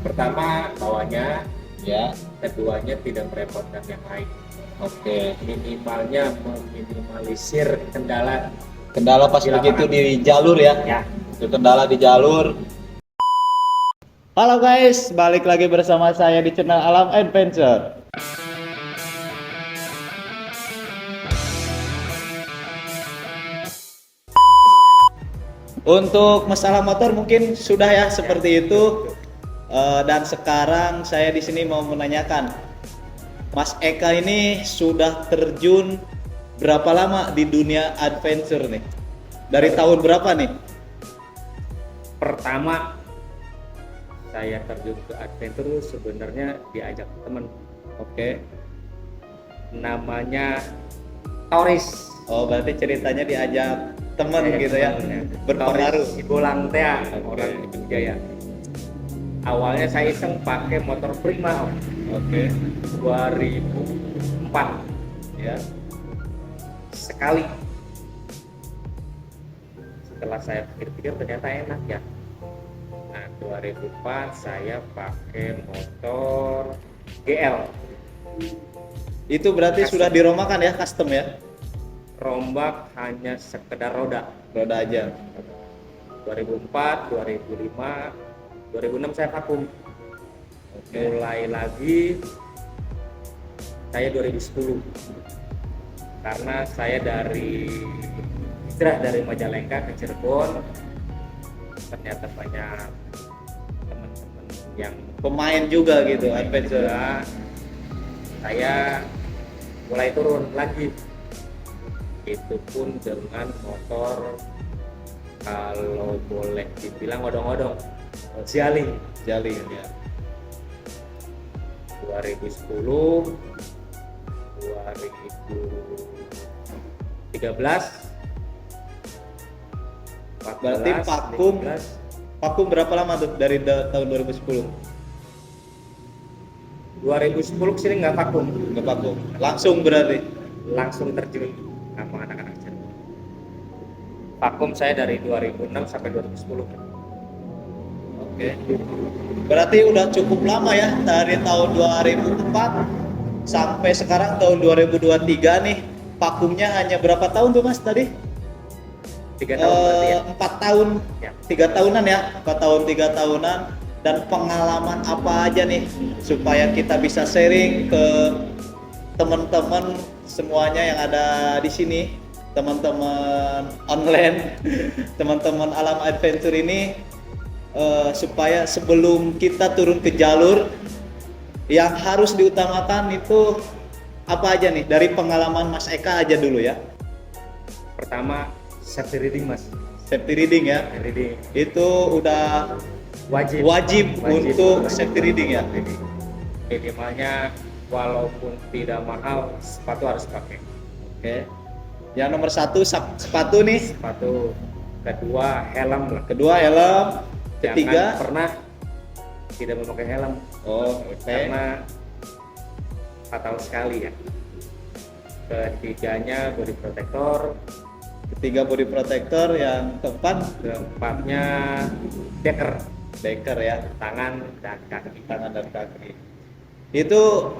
Pertama bawahnya, Ya. keduanya tidak merepotkan yang lain. Oke. Minimalnya meminimalisir kendala Kendala pas di begitu lapangan. di jalur ya. Ya, Itu kendala di jalur. Halo guys, balik lagi bersama saya di channel Alam Adventure. Untuk masalah motor mungkin sudah ya seperti itu. Dan sekarang saya di sini mau menanyakan, Mas Eka ini sudah terjun berapa lama di dunia adventure nih? Dari tahun berapa nih? pertama saya terjun ke adventure sebenarnya diajak teman, Oke. namanya Toris. Oh, berarti ceritanya diajak teman Diajak gitu ya. teman, Berpengaruh. Toris Ibolang Tea, Oke. orang Ujung Jaya. Awalnya saya iseng pakai motor Prima, Om. Oke. 2004 Ya. sekali. Setelah saya pikir-pikir ternyata enak ya. Nah, 2004 saya pakai motor GL, Itu berarti Custom. sudah diromakan ya, custom ya? rombak hanya sekedar roda. Roda aja. 2004, 2005, 2006 saya vakum. Oke. Mulai lagi saya 2010. Karena saya hijrah dari Majalengka ke Cirebon, ternyata banyak teman-teman yang Pemain juga gitu, adventure. juga, saya mulai turun lagi. Itu pun dengan motor kalau boleh dibilang odong-odong, Zialing Jalin ya. 2010, 2013, 14, Berarti vakum. 15. Vakum berapa lama tuh dari tahun 2010? 2010 kesini nggak vakum, Nggak vakum. Langsung berarti. langsung terjun sama anak-anak Cirebon. Vakum saya dari 2006 sampai 2010. Oke. Berarti udah cukup lama ya, dari tahun 2004 sampai sekarang tahun 2023 nih. Vakumnya hanya berapa tahun tuh Mas tadi? 3 tahun berarti ya. 4 tahun, Ya. 3 tahunan ya, 4 tahun 3 tahunan. Dan pengalaman apa aja nih supaya kita bisa sharing ke teman-teman semuanya yang ada di sini, teman-teman online, teman-teman Alam Adventure ini, supaya sebelum kita turun ke jalur yang harus diutamakan itu apa aja nih dari pengalaman Mas Eka aja dulu ya. Pertama, safety reading, Mas. Safety reading ya, Safety reading itu udah wajib untuk safety reading ya. Minimalnya walaupun tidak mahal, sepatu harus pakai. Oke. Yang nomor 1 sepatu nih, Sepatu. Kedua, helm lah. kedua helm, Jangan ketiga. pernah tidak memakai helm, Oh, oke. karena fatal sekali ya. Ketiganya body protector. Ketiga body protector, yang keempat Keempatnya decker, decker ya, tangan dan kaki. tangan dan kaki. Itu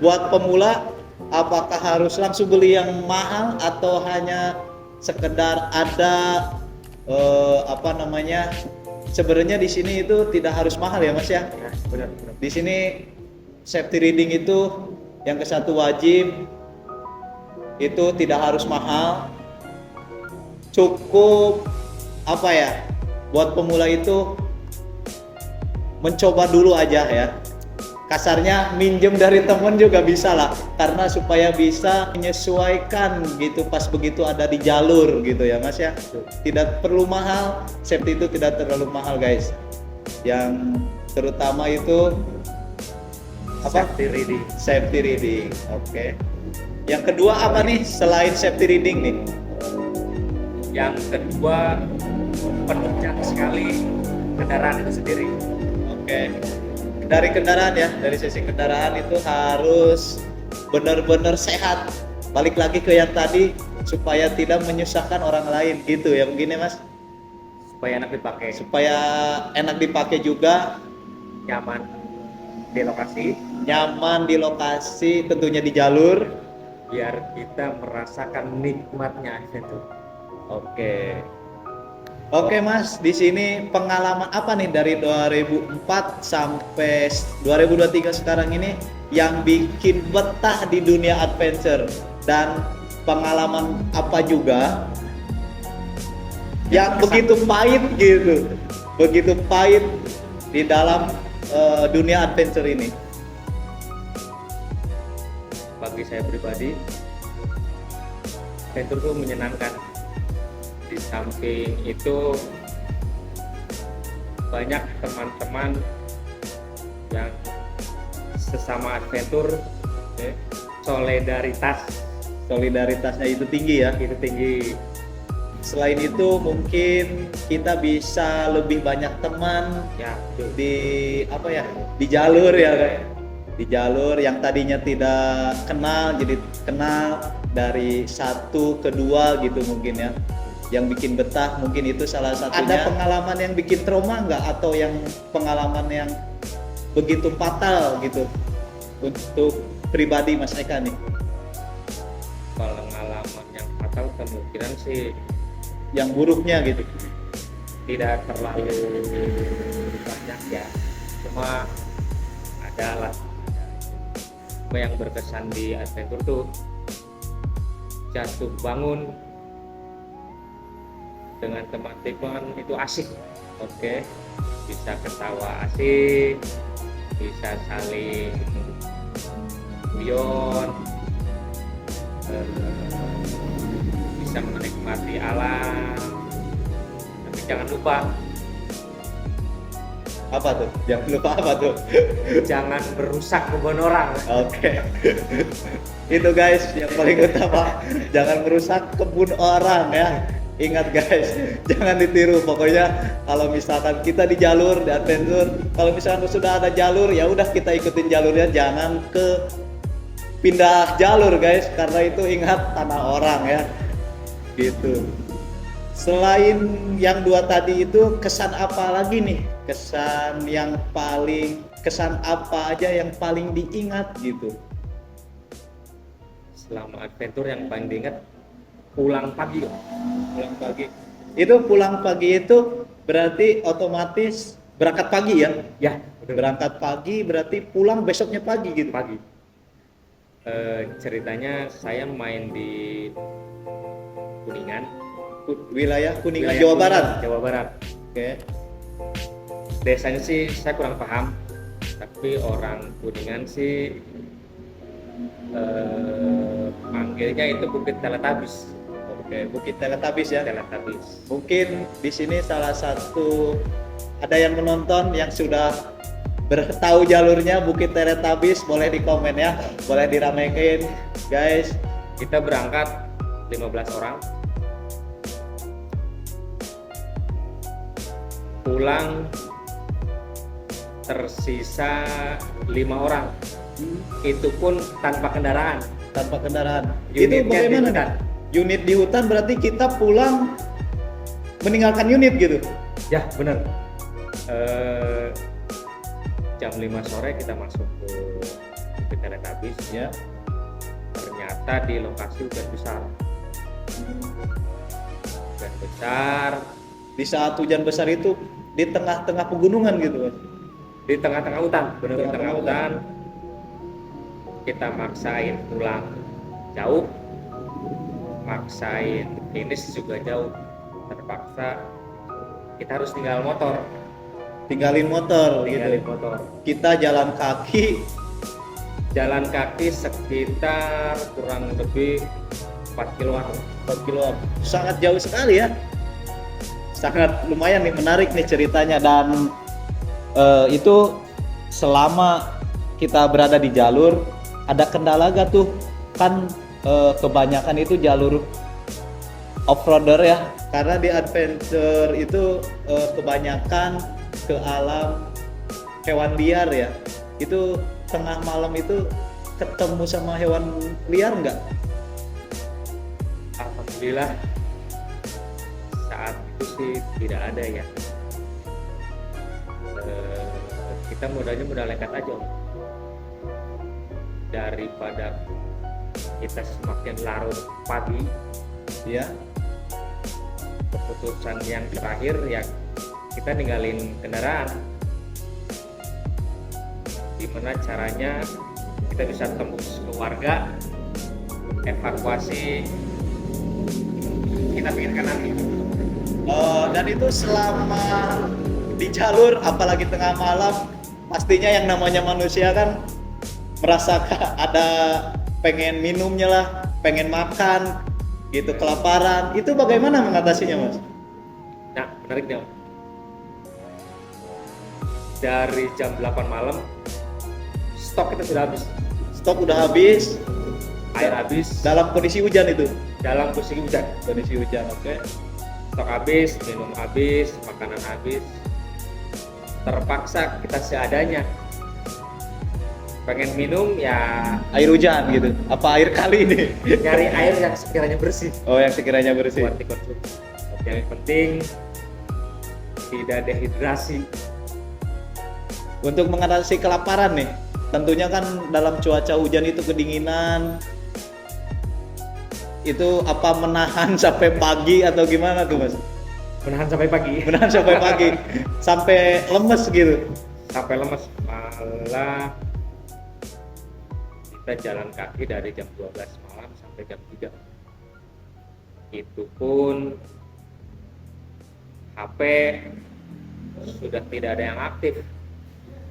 buat pemula apakah harus langsung beli yang mahal atau hanya sekedar ada apa namanya? Sebenarnya di sini itu tidak harus mahal ya Mas ya. Ya, benar-benar. Di sini safety reading itu yang ke satu wajib, itu tidak harus mahal, cukup apa ya, buat pemula itu mencoba dulu aja ya, kasarnya minjem dari temen juga bisa lah, karena supaya bisa menyesuaikan gitu pas begitu ada di jalur gitu ya Mas ya. Tidak perlu mahal, safety itu tidak terlalu mahal guys, yang terutama itu apa? Safety reading. Safety reading. Oke. Yang kedua apa nih selain safety reading nih? Yang kedua, penunjang sekali kendaraan itu sendiri. Oke. Dari kendaraan ya, dari sisi kendaraan itu harus benar-benar sehat. Balik lagi ke yang tadi, supaya tidak menyusahkan orang lain gitu ya, begini Mas. Supaya enak dipakai. Supaya enak dipakai juga, nyaman di lokasi, nyaman di lokasi, tentunya di jalur. biar kita merasakan nikmatnya adventure. Oke. Oke Mas, di sini pengalaman apa nih dari 2004 sampai 2023 sekarang ini yang bikin betah di dunia adventure, dan pengalaman apa juga yang begitu pahit gitu, begitu pahit di dalam dunia adventure ini? Bagi saya pribadi, adventure itu menyenangkan. Di samping itu banyak teman-teman yang sesama adventure, Solidaritasnya itu tinggi ya. itu tinggi. Selain itu mungkin kita bisa lebih banyak teman Ya, betul. di apa ya, di jalur ya kan? Di jalur yang tadinya tidak kenal jadi kenal, dari satu ke dua gitu mungkin ya, yang bikin betah mungkin itu salah satunya. Ada pengalaman yang bikin trauma nggak, atau yang pengalaman yang begitu fatal gitu untuk pribadi Mas Eka nih? Pengalaman yang fatal kemungkinan sih Yang buruknya gitu. tidak terlalu banyak ya, cuma ada lah. Cuma yang berkesan di adventure tuh jatuh bangun dengan teman-teman itu asik. Oke, bisa ketawa asik, bisa saling guyon, bisa menikmati alam. Tapi jangan lupa, Apa tuh? Jangan lupa apa tuh? jangan merusak kebun orang. Oke. Itu guys yang paling utama, jangan merusak kebun orang ya. Ingat guys, jangan ditiru. Pokoknya kalau misalkan kita di jalur di adventure, kalau misalkan sudah ada jalur ya udah kita ikutin jalurnya, jangan ke pindah jalur guys, karena itu ingat tanah orang ya. Gitu. Selain yang dua tadi itu, kesan apa lagi nih? Kesan apa aja yang paling diingat gitu? Selama adventure yang paling diingat pulang pagi. Pulang pagi. Itu pulang pagi itu berarti otomatis berangkat pagi ya? Ya, betul. Berangkat pagi berarti pulang besoknya pagi gitu. Pagi. Ceritanya saya main di Kuningan, Wilayah Kuningan, wilayah Jawa Kuningan, Barat. Jawa Barat. Oke. Desanya sih saya kurang paham, tapi orang Kuningan sih manggilnya itu Bukit Teletabis. Oke, Bukit Teletabis ya. Teletabis. Mungkin di sini salah satu ada yang menonton yang sudah bertahu jalurnya Bukit Teletabis, boleh di komen ya, boleh diramekin guys. Kita berangkat 15 orang, pulang tersisa 5 orang. Itu pun tanpa kendaraan. Tanpa kendaraan. Unitnya Itu bagaimana di nih? hutan. Unit di hutan berarti kita pulang meninggalkan unit gitu. Ya, benar. Jam 5 sore kita masuk ke Bukit Teletabis. Ya. Ternyata di lokasi hujan besar. Hujan besar, Di saat hujan besar itu di tengah-tengah pegunungan gitu, Mas. di tengah-tengah hutan, benar, di Tengah-tengah tengah hutan. Kita maksain pulang jauh, maksain finish juga jauh. Terpaksa kita harus tinggal motor, Tinggalin motor tinggalin gitu. motor. Kita jalan kaki Jalan kaki sekitar kurang lebih 4 kiloan. 4 kilo. Sangat jauh sekali ya. Sangat lumayan nih, menarik nih ceritanya. Dan itu selama kita berada di jalur, ada kendala gak tuh? Kan kebanyakan itu jalur off-roader ya, karena di adventure itu kebanyakan ke alam hewan liar ya. Itu tengah malam itu ketemu sama hewan liar nggak? Alhamdulillah saat itu sih tidak ada ya. kita modalnya modal nekat aja Om. Daripada kita semakin larut pagi, Ya. keputusan yang terakhir ya kita ninggalin kendaraan. Gimana caranya kita bisa tembus ke warga, evakuasi, kita pikirkan nanti. Dan itu selama di jalur, apalagi tengah malam, pastinya yang namanya manusia kan merasakan ada pengen minumnya lah, pengen makan, gitu, kelaparan. Itu bagaimana mengatasinya, Mas? Nah, menarik nih Om. Dari jam 8 malam, stok kita sudah habis. Stok udah habis, Air habis, dalam kondisi hujan itu. dalam posisi hujan. Kondisi hujan, oke. Stok habis, minum habis, makanan habis. Terpaksa kita seadanya. Pengen minum ya Air hujan gitu. Apa air kali ini? nyari air yang sekiranya bersih Oh, yang sekiranya bersih. buat dikonsumsi. Yang penting tidak dehidrasi. Untuk mengatasi kelaparan nih, tentunya kan dalam cuaca hujan itu kedinginan. Itu apa menahan sampai pagi atau gimana tuh, Mas? Menahan sampai pagi. Menahan sampai pagi, sampai lemes gitu. Sampai lemes, malah kita jalan kaki dari jam 12 malam sampai jam 3. Itu pun HP sudah tidak ada yang aktif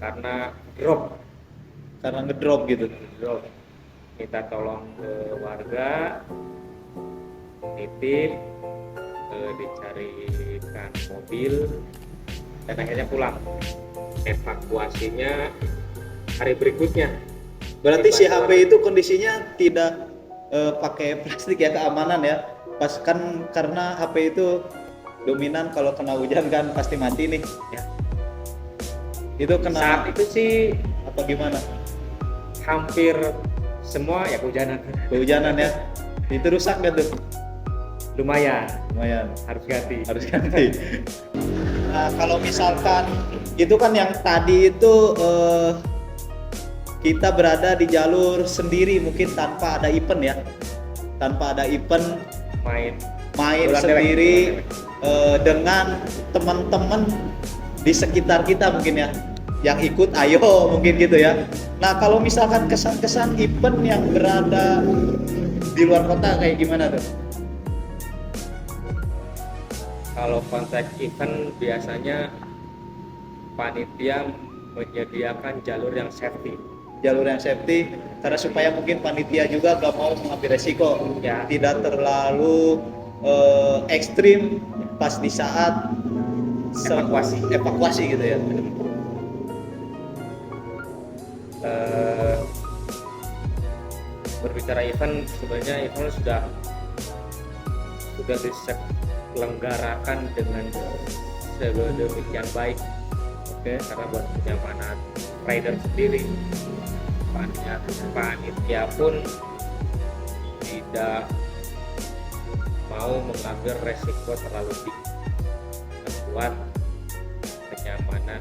karena drop. Karena ngedrop gitu. Drop. Minta tolong ke warga, nitip, dicarikan mobil, dan akhirnya pulang. Evakuasinya hari berikutnya. Berarti si HP itu kondisinya tidak pakai plastik ya, keamanan ya. Pas kan karena HP itu dominan kalau kena hujan kan pasti mati nih. Ya. Itu kena Saat itu sih apa gimana? hampir semua ya kehujanan. Kehujanan ya. Itu rusak gak tuh? Lumayan, Lumayan. harus ganti. Harus ganti. Nah, kalau misalkan itu kan yang tadi itu kita berada di jalur sendiri, mungkin tanpa ada event ya, tanpa ada event, Main main bola sendiri dewek. dengan teman-teman di sekitar kita mungkin ya, yang ikut ayo mungkin gitu ya. Nah, kalau misalkan kesan-kesan event yang berada di luar kota kayak gimana tuh? Kalau konteks event biasanya panitia menyediakan jalur yang safety. Jalur yang safety, karena supaya mungkin panitia juga gak mau mengambil resiko Ya. tidak terlalu ekstrim pas di saat evakuasi gitu ya. Berbicara event, sebenarnya event sudah diselenggarakan dengan sedemikian baik. Oke, karena buat kenyamanan rider sendiri, panitia pun tidak mau mengambil resiko terlalu tinggi buat kenyamanan.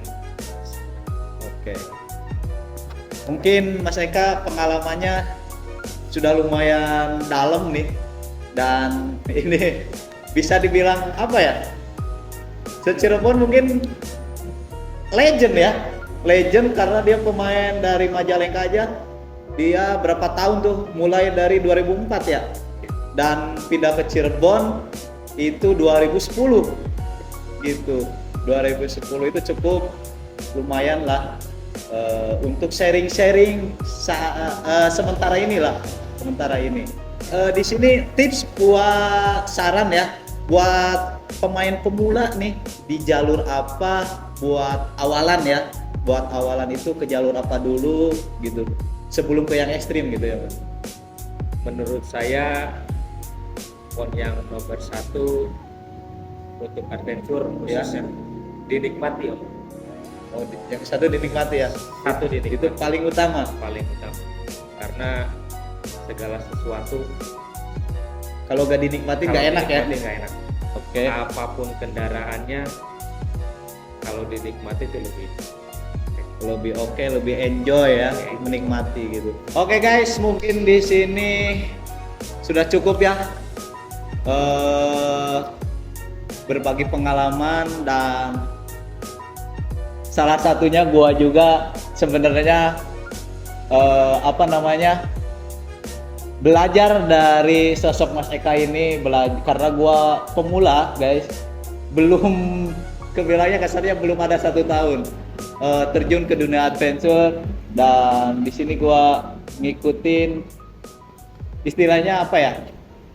Oke. Mungkin Mas Eka pengalamannya sudah lumayan dalam nih, dan ini bisa dibilang apa ya? Se-Cirebon mungkin legend ya. Legend karena dia pemain dari Majalengka aja. Dia berapa tahun tuh? Mulai dari 2004 ya. Dan pindah ke Cirebon itu 2010. Gitu. 2010 itu cukup lumayan lah untuk sharing-sharing sementara inilah. Sementara ini. Di sini tips buat saran ya buat pemain pemula nih, di jalur apa buat awalan ya, buat awalan itu ke jalur apa dulu gitu sebelum ke yang ekstrim gitu ya Mas. Menurut saya pon yang nomor 1 untuk adventure khususnya dinikmati Om. Oh, yang satu dinikmati ya. Satu dinikmati. Itu paling utama. Paling utama karena segala sesuatu Kalau gak dinikmati gak enak ya. nggak enak. Oke. Apapun kendaraannya kalau dinikmati itu lebih lebih oke, lebih enjoy ya, menikmati gitu. Oke guys, mungkin di sini sudah cukup ya. Berbagi pengalaman, dan salah satunya gua juga sebenarnya belajar dari sosok Mas Eka ini, karena gua pemula guys, belum kebilangnya kasarnya belum ada 1 tahun terjun ke dunia adventure, dan di sini gua ngikutin istilahnya apa ya,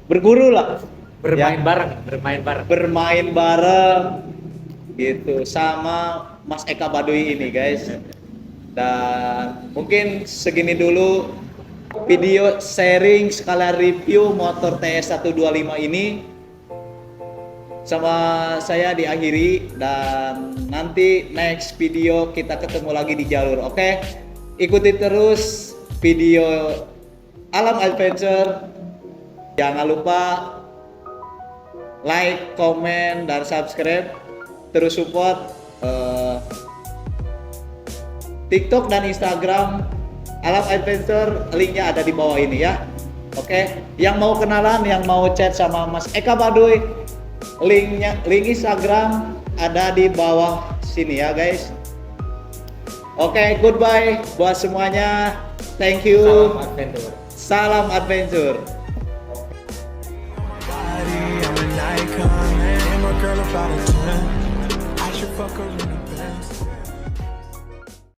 berguru lah, Bermain bareng gitu sama Mas Eka Baduy ini guys. Dan mungkin segini dulu video sharing sekalian review motor TS125 ini sama saya diakhiri, dan nanti next video kita ketemu lagi di jalur. Oke, ikuti terus video Alam Adventure, jangan lupa like, komen, dan subscribe, terus support TikTok dan Instagram Alam Adventure, linknya ada di bawah ini ya. Oke, yang mau kenalan, yang mau chat sama Mas Eka Baduy, link Instagram ada di bawah sini ya guys. Oke, goodbye buat semuanya. Thank you. Salam adventure. I'm an icon, and my girl about a 10. I should fuck her.